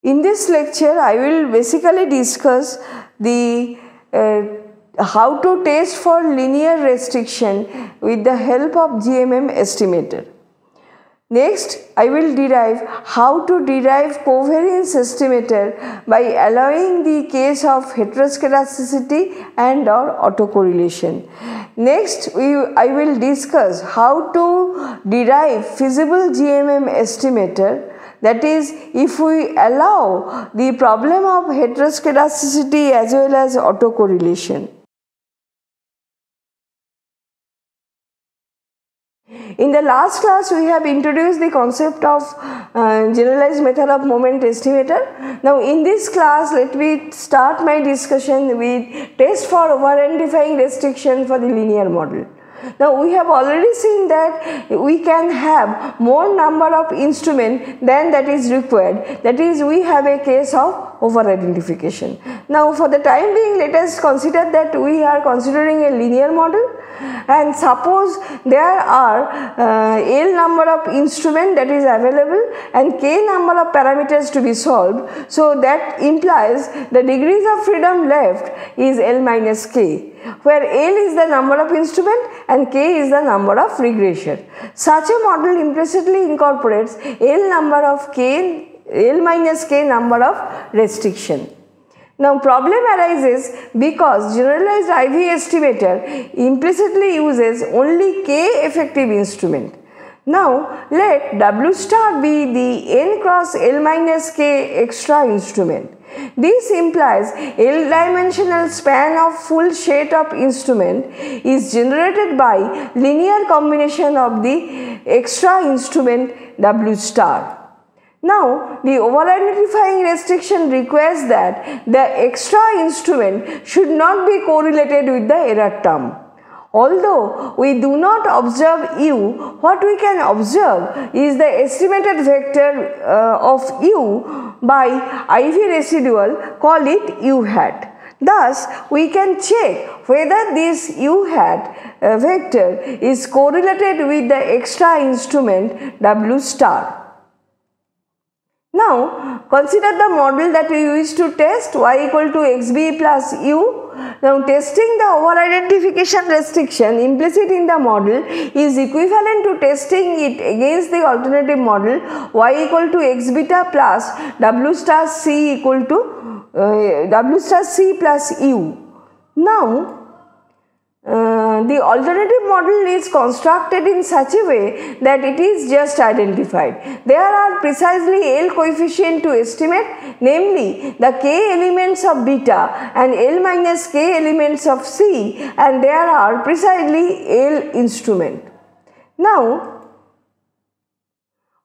In this lecture, I will basically discuss the how to test for linear restriction with the help of GMM estimator. Next, I will derive how to derive covariance estimator by allowing the case of heteroscedasticity and or autocorrelation. Next, I will discuss how to derive feasible GMM estimator. That is, if we allow the problem of heteroscedasticity as well as autocorrelation. In the last class, we have introduced the concept of generalized method of moment estimator. Now, in this class, let me start my discussion with test for over-identifying restriction for the linear model. Now, we have already seen that we can have more number of instruments than that is required. That is, we have a case of over-identification. Now, for the time being, let us consider that we are considering a linear model, and suppose there are L number of instruments that is available and K number of parameters to be solved. So, that implies the degrees of freedom left is L minus K, where L is the number of instrument and K is the number of regression. Such a model implicitly incorporates L number of K, L minus K number of restriction. Now, problem arises because generalized IV estimator implicitly uses only K effective instrument. Now, let W star be the n cross L minus K extra instrument. This implies L dimensional span of full set of instrument is generated by linear combination of the extra instrument W star. Now, the over-identifying restriction requires that the extra instrument should not be correlated with the error term. Although we do not observe U, what we can observe is the estimated vector of U by IV residual, call it U hat. Thus, we can check whether this U hat vector is correlated with the extra instrument W star. Now, consider the model that we used to test y equal to xb plus u. Now, testing the over-identification restriction implicit in the model is equivalent to testing it against the alternative model y equal to x beta plus w star c equal to w star c plus u. Now, the alternative model is constructed in such a way that it is just identified. There are precisely L coefficient to estimate, namely the K elements of beta and L minus K elements of C, and there are precisely L instrument. Now,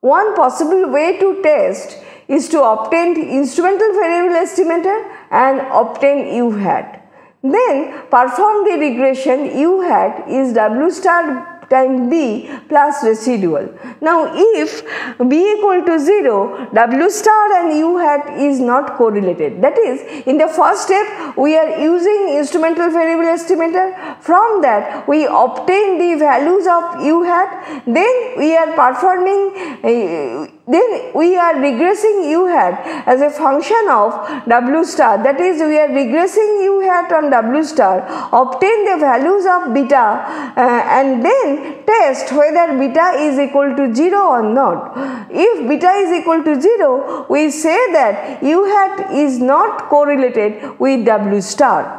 one possible way to test is to obtain instrumental variable estimator and obtain U hat. Then perform the regression. U hat is W star times B plus residual. Now, if B equal to 0, W star and U hat is not correlated. That is, in the first step, we are using instrumental variable estimator. From that, we obtain the values of U hat. Then we are performing then we are regressing U hat as a function of W star. That is, we are regressing U hat on W star, obtain the values of beta and then test whether beta is equal to 0 or not. If beta is equal to 0, we say that U hat is not correlated with W star.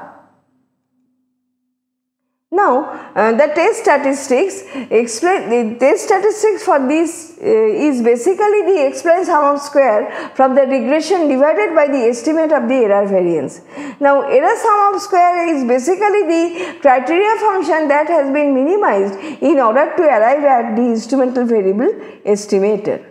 Now, the test statistics for this is basically the explained sum of square from the regression divided by the estimate of the error variance. Now, error sum of square is basically the criteria function that has been minimized in order to arrive at the instrumental variable estimator.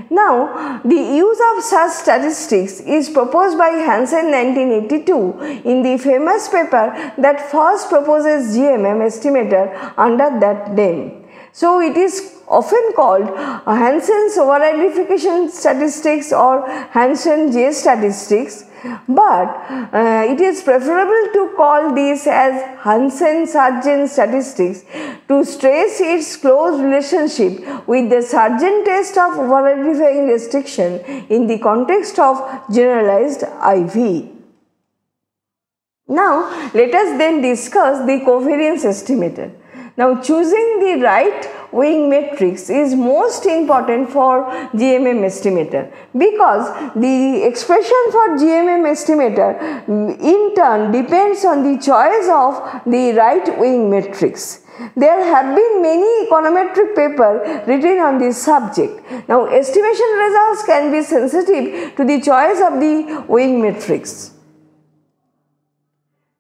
Now, the use of such statistics is proposed by Hansen 1982 in the famous paper that first proposes GMM estimator under that name. So it is often called Hansen's over-identification statistics or Hansen J statistics, but it is preferable to call this as Hansen-Sargent statistics to stress its close relationship with the Sargent test of over-identifying restriction in the context of generalized IV. Now, let us then discuss the covariance estimator. Now, choosing the right weighing matrix is most important for GMM estimator, because the expression for GMM estimator in turn depends on the choice of the right weighing matrix. There have been many econometric papers written on this subject. Now, estimation results can be sensitive to the choice of the weighing matrix.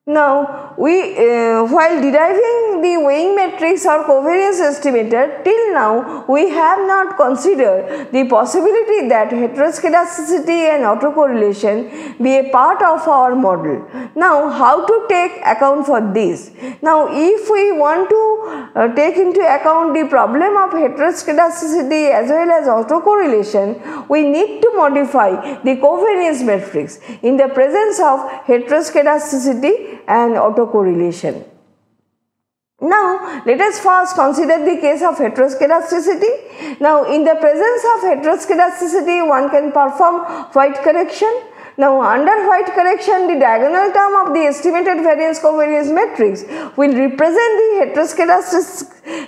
Now, while deriving the weighing matrix or covariance estimator, till now we have not considered the possibility that heteroscedasticity and autocorrelation be a part of our model. Now, how to take account for this? Now, if we want to take into account the problem of heteroscedasticity as well as autocorrelation, we need to modify the covariance matrix in the presence of heteroscedasticity and autocorrelation. Now, let us first consider the case of heteroscedasticity. Now, in the presence of heteroscedasticity, one can perform White correction. Now, under White correction, the diagonal term of the estimated variance covariance matrix will represent the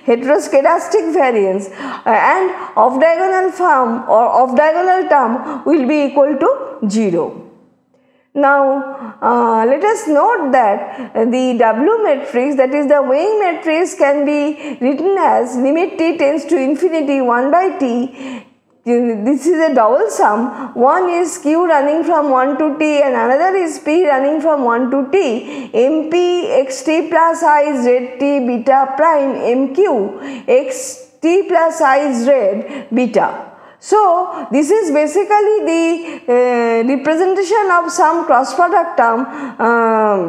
heteroscedastic variance, and off diagonal form or off diagonal term will be equal to 0. Now, let us note that the W matrix, that is the weighing matrix, can be written as limit t tends to infinity 1 by t. This is a double sum. One is q running from 1 to t and another is p running from 1 to t. mp xt plus I z t beta prime mq xt plus I z beta. So, this is basically the representation of some cross product term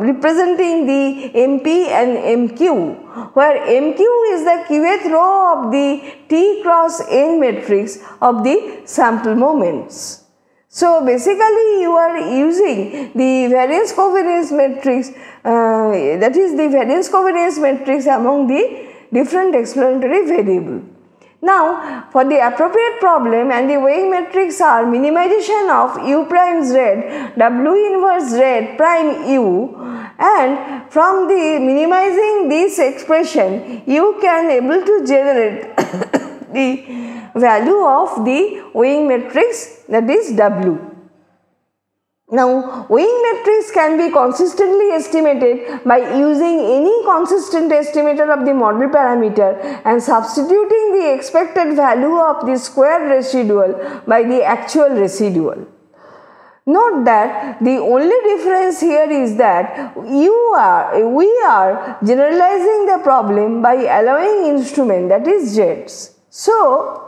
representing the MP and MQ, where MQ is the qth row of the T cross N matrix of the sample moments. So, basically you are using the variance covariance matrix, that is the variance covariance matrix among the different explanatory variables. Now, for the appropriate problem, and the weighing matrix are minimization of u prime z, w inverse z prime u, and from the minimizing this expression, you can able to generate the value of the weighing matrix, that is w. Now, weighing matrix can be consistently estimated by using any consistent estimator of the model parameter and substituting the expected value of the squared residual by the actual residual. Note that the only difference here is that we are generalizing the problem by allowing instrument, that is jets. So,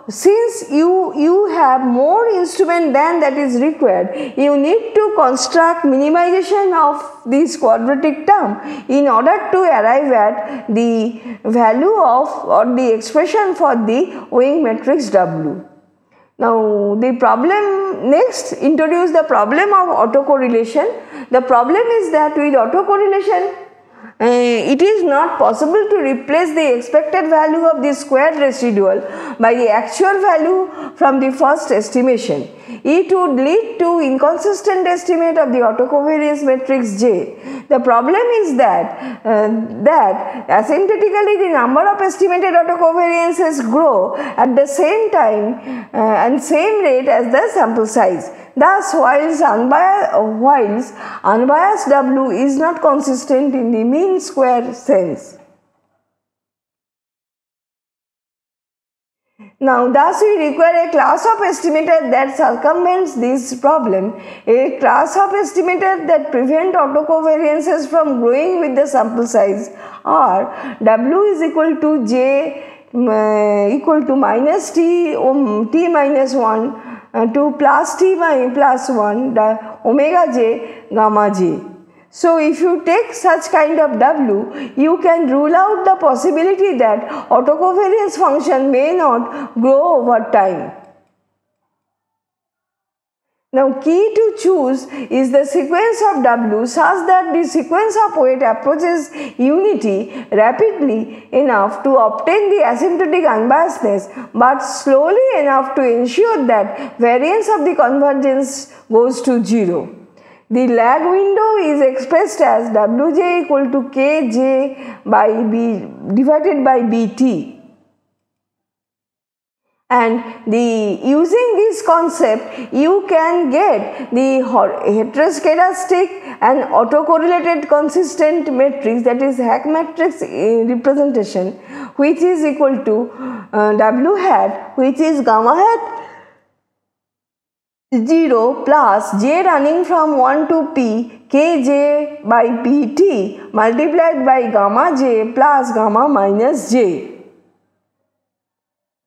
since you have more instrument than that is required, you need to construct minimization of this quadratic term in order to arrive at the value of or the expression for the weighing matrix W. Now, the problem next, introduce the problem of autocorrelation. The problem is that with autocorrelation, it is not possible to replace the expected value of the squared residual by the actual value from the first estimation. It would lead to inconsistent estimate of the autocovariance matrix J. The problem is that asymptotically the number of estimated autocovariances grow at the same time and same rate as the sample size. Thus, whilst unbiased W is not consistent in the mean square sense. Now, thus we require a class of estimator that circumvents this problem, a class of estimator that prevent autocovariances from growing with the sample size, or W is equal to J equal to minus T minus 1 to plus T plus 1 omega J gamma J. So if you take such kind of W, you can rule out the possibility that autocovariance function may not grow over time. Now key to choose is the sequence of W such that the sequence of weight approaches unity rapidly enough to obtain the asymptotic unbiasedness, but slowly enough to ensure that variance of the convergence goes to 0. The lag window is expressed as Wj equal to Kj by B divided by Bt. And using this concept, you can get the heteroscedastic and autocorrelated consistent matrix, that is Hack matrix representation, which is equal to W hat, which is gamma hat 0 plus j running from 1 to p kj by pt multiplied by gamma j plus gamma minus j.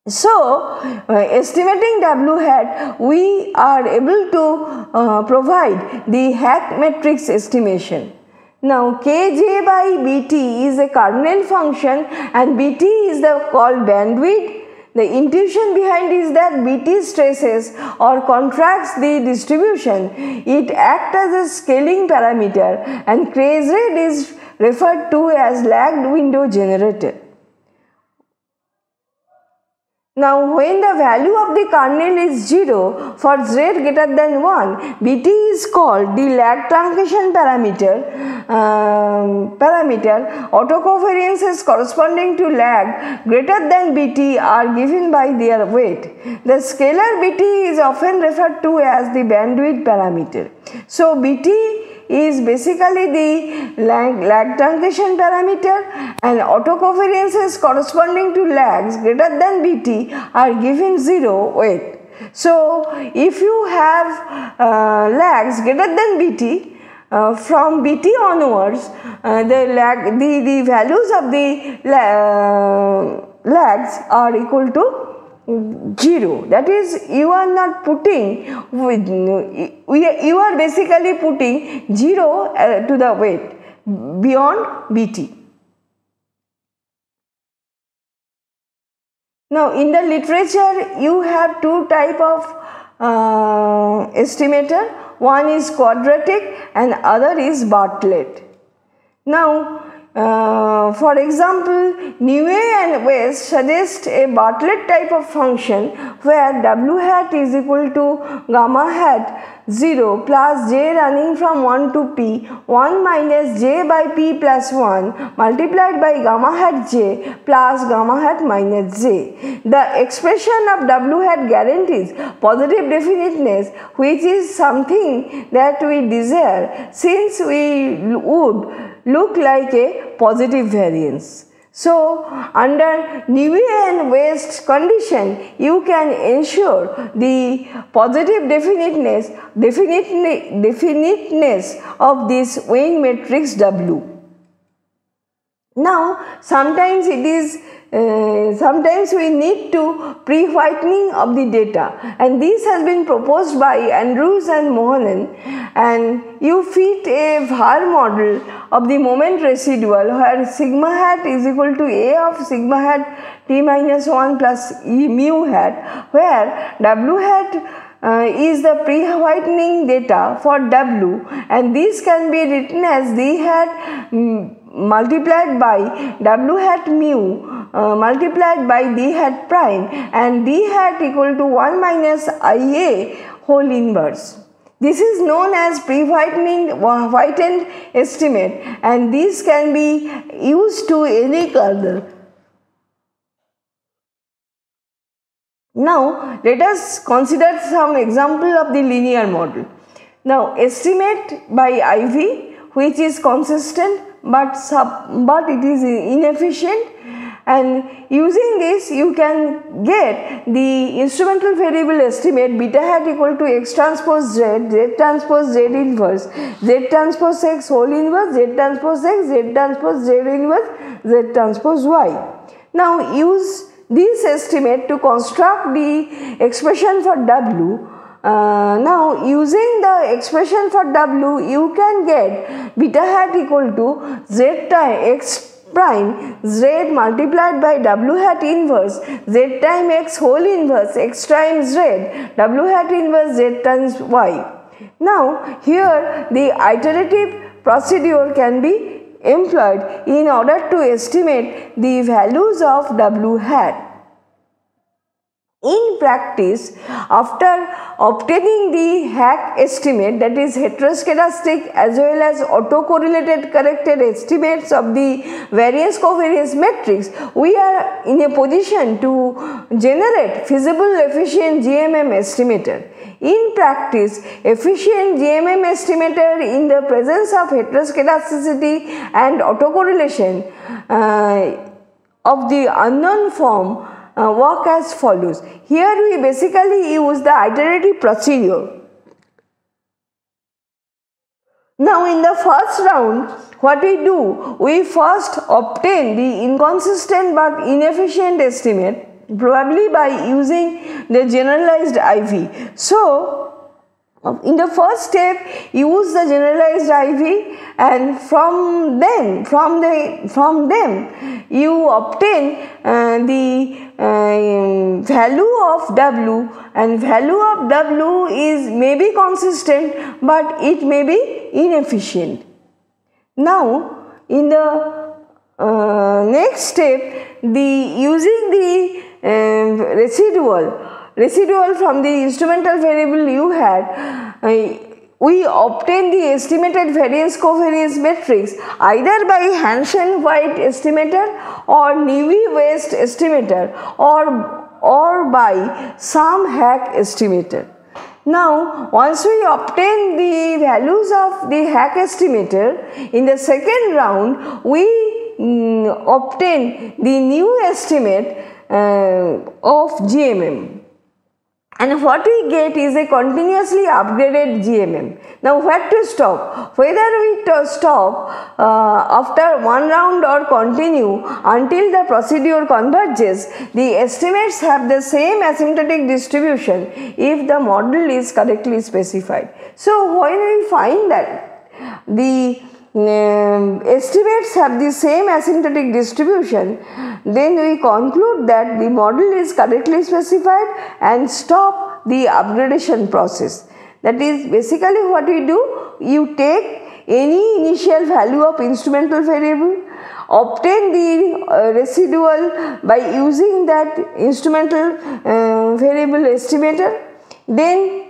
So, estimating W hat, we are able to provide the Hack matrix estimation. Now, Kj by Bt is a kernel function and Bt is called bandwidth. The intuition behind is that Bt stresses or contracts the distribution. It acts as a scaling parameter and Kray's rate is referred to as lagged window generated. Now, when the value of the kernel is 0 for z greater than 1, Bt is called the lag truncation parameter. Autocovariances corresponding to lag greater than Bt are given by their weight. The scalar Bt is often referred to as the bandwidth parameter. So, Bt is basically the lag truncation parameter and autocovariances corresponding to lags greater than Bt are given 0 weight. So, if you have lags greater than Bt, from Bt onwards, the values of the lags are equal to 0. That is, you are not putting you are basically putting 0 to the weight beyond Bt. Now, in the literature, you have two type of estimator. One is quadratic and other is Bartlett. Now, for example, Niue and West suggest a Bartlett type of function where W hat is equal to gamma hat 0 plus j running from 1 to p 1 minus j by p plus 1 multiplied by gamma hat j plus gamma hat minus j. The expression of W hat guarantees positive definiteness, which is something that we desire since we would look like a positive variance. So, under Niue and West condition, you can ensure the positive definiteness of this weighing matrix W. Now, sometimes sometimes we need to pre-whitening of the data, and this has been proposed by Andrews and Mohanan, and you fit a var model of the moment residual where sigma hat is equal to A of sigma hat t minus 1 plus E mu hat, where W hat is the pre-whitening data for W, and this can be written as D hat multiplied by W hat mu multiplied by D hat prime, and D hat equal to 1 minus IA whole inverse. This is known as whitened estimate, and this can be used to any kernel. Now, let us consider some example of the linear model. Now, estimate by IV, which is consistent but it is inefficient, and using this you can get the instrumental variable estimate beta hat equal to x transpose z, z transpose z inverse, z transpose x whole inverse, z transpose x, z transpose z inverse, z transpose y. Now, use this estimate to construct the expression for W Now using the expression for W, you can get beta hat equal to z time x prime z multiplied by W hat inverse z time x whole inverse x times z W hat inverse z times y. Now here the iterative procedure can be employed in order to estimate the values of W hat. In practice, after obtaining the Hack estimate, that is heteroscedastic as well as autocorrelated corrected estimates of the variance covariance matrix, we are in a position to generate feasible efficient GMM estimator. In practice, efficient GMM estimator in the presence of heteroscedasticity and autocorrelation of the unknown form work as follows. Here we basically use the iterative procedure. Now in the first round, what we do, we first obtain the inconsistent but inefficient estimate, probably by using the generalized IV. So in the first step, use the generalized IV, and from them you obtain the value of W, and value of W is may be consistent but it may be inefficient. Now in the next step, using the residual from the instrumental variable you had, we obtain the estimated variance covariance matrix either by Hansen-White estimator or Neve-West estimator or by some Hack estimator. Now once we obtain the values of the Hack estimator, in the second round we obtain the new estimate of GMM. And what we get is a continuously upgraded GMM. Now where to stop? Whether we stop after one round or continue until the procedure converges, the estimates have the same asymptotic distribution if the model is correctly specified. So when we find that the estimates have the same asymptotic distribution, then we conclude that the model is correctly specified and stop the upgradation process. That is basically what we do. You take any initial value of instrumental variable, obtain the residual by using that instrumental variable estimator, then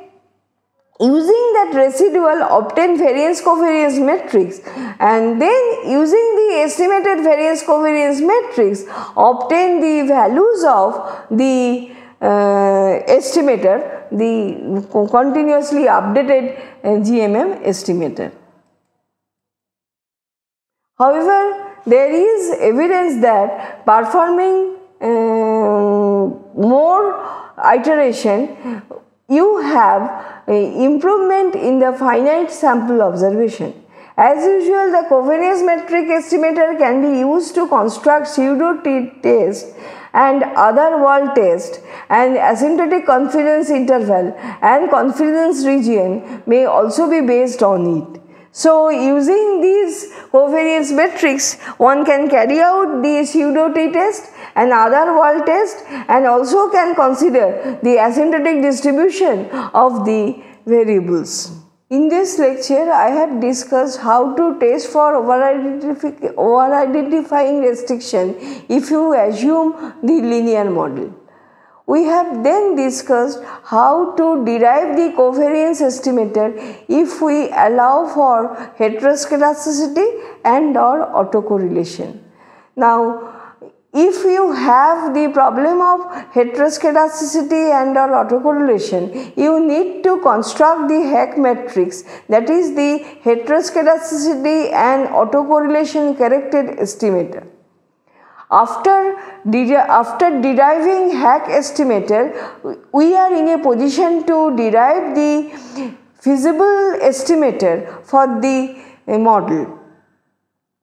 using that residual obtain variance covariance matrix, and then using the estimated variance covariance matrix obtain the values of the estimator, the continuously updated GMM estimator. However, there is evidence that performing more iteration, you have improvement in the finite sample observation. As usual, the covariance metric estimator can be used to construct pseudo t-test and other world test, and asymptotic confidence interval and confidence region may also be based on it. So using these covariance metrics, one can carry out the pseudo t-test and other world test, and also can consider the asymptotic distribution of the variables. In this lecture, I have discussed how to test for over-identifying restriction if you assume the linear model. We have then discussed how to derive the covariance estimator if we allow for heteroscedasticity and or autocorrelation. Now, if you have the problem of heteroscedasticity and or autocorrelation, you need to construct the Hack matrix, that is the heteroscedasticity and autocorrelation corrected estimator. After deriving Hack estimator, we are in a position to derive the feasible estimator for the model.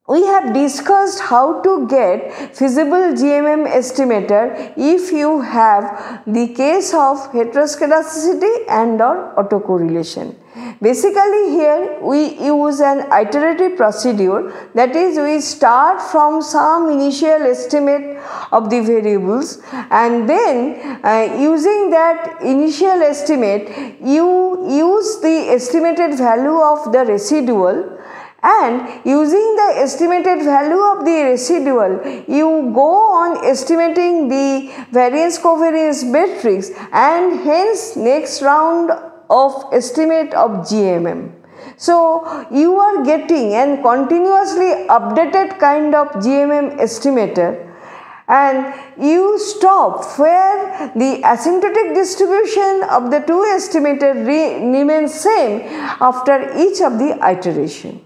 we have discussed how to get feasible GMM estimator if you have the case of heteroscedasticity and or autocorrelation. Basically here we use an iterative procedure, that is we start from some initial estimate of the variables and then using that initial estimate you use the estimated value of the residual, and using the estimated value of the residual you go on estimating the variance covariance matrix and hence next round of estimate of GMM. So you are getting an continuously updated kind of GMM estimator, and you stop where the asymptotic distribution of the two estimators remains same after each of the iteration.